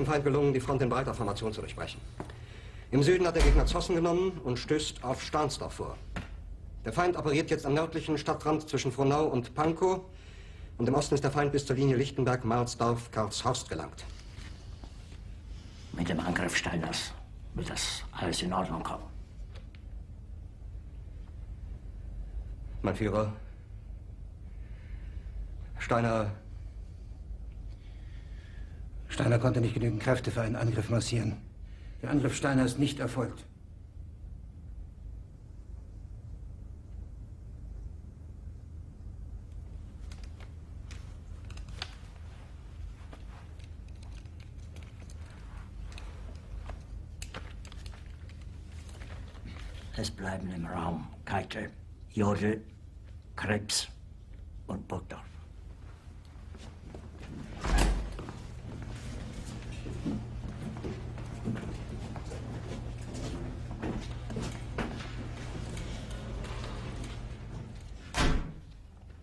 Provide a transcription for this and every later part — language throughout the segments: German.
dem Feind gelungen, die Front in breiter Formation zu durchbrechen. Im Süden hat der Gegner Zossen genommen und stößt auf Stahnsdorf vor. Der Feind operiert jetzt am nördlichen Stadtrand zwischen Frohnau und Pankow. Und im Osten ist der Feind bis zur Linie Lichtenberg-Marsdorf-Karlshorst gelangt. Mit dem Angriff Steiners wird das alles in Ordnung kommen. Mein Führer, Steiner konnte nicht genügend Kräfte für einen Angriff massieren. Der Angriff Steiner ist nicht erfolgt. Es bleiben im Raum Keitel, Jodl, Krebs und Burgdorf.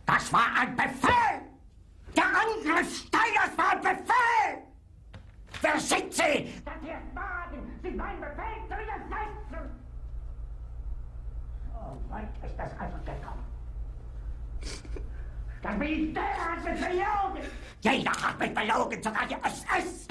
Das war ein Befehl! Der Angriff Steiners war ein Befehl! Wer sind Sie, dass Sie es wagen, sich meinen Befehl zu widersetzen? So weit ist das also gekommen. Das Militär hat mich belogen! Jeder hat mich belogen, sogar die SS!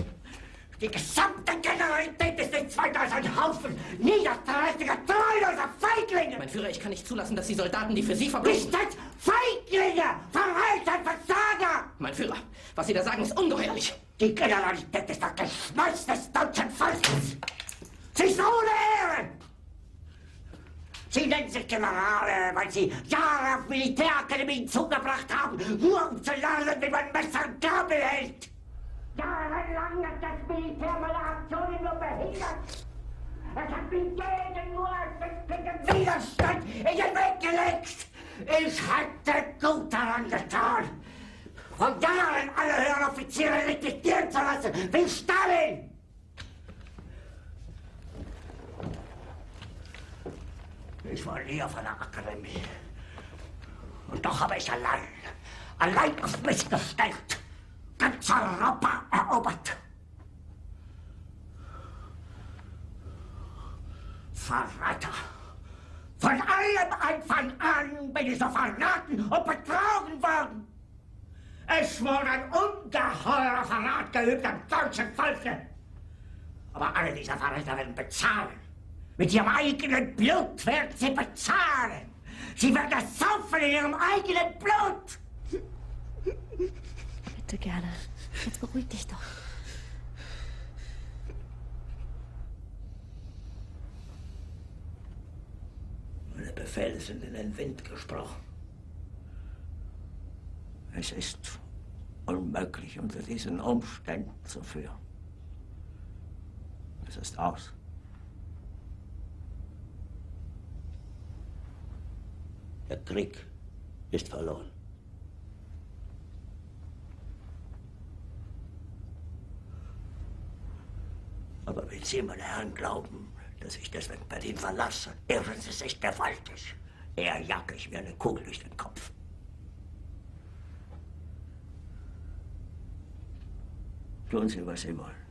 Die gesamte Generalität ist nichts weiter als ein Haufen niederträchtiger, treuloser Feiglinge! Mein Führer, ich kann nicht zulassen, dass die Soldaten, die für Sie verbringen... Nicht als Feiglinge! Verreiter, Versager! Mein Führer, was Sie da sagen, ist ungeheuerlich. Die Generalität ist das Geschmeiß des deutschen Volkes! Sie ist ohne Ehre! Sie nennen sich Generale, weil Sie Jahre auf Militärakademien zugebracht haben, nur um zu lernen, wie man Messer und Gabel hält! Jahrelang hat das Militär meine Aktionen nur behindert. Es hat mich jeden nur ersichtlichen Widerstand in den Weg gelegt. Ich hätte gut daran getan, von Jahren alle höheren Offiziere liquidieren zu lassen, wie Stalin. Ich war nie auf einer Akademie. Und doch habe ich allein auf mich gestellt, ganz Europa erobert. Verräter! Von allem Anfang an bin ich so verraten und betrogen worden. Es wurde ein ungeheurer Verrat geübt am deutschen Volke. Aber alle diese Verräter werden bezahlen. Mit ihrem eigenen Blut werden sie bezahlen. Sie werden das saufen in ihrem eigenen Blut. Bitte gerne. Jetzt beruhig dich doch. Meine Befehle sind in den Wind gesprochen. Es ist unmöglich, unter diesen Umständen zu führen. Es ist aus. Der Krieg ist verloren. Aber wenn Sie, meine Herren, glauben, dass ich deswegen Berlin verlasse, irren Sie sich gewaltig. Eher jage ich mir eine Kugel durch den Kopf. Tun Sie, was Sie wollen.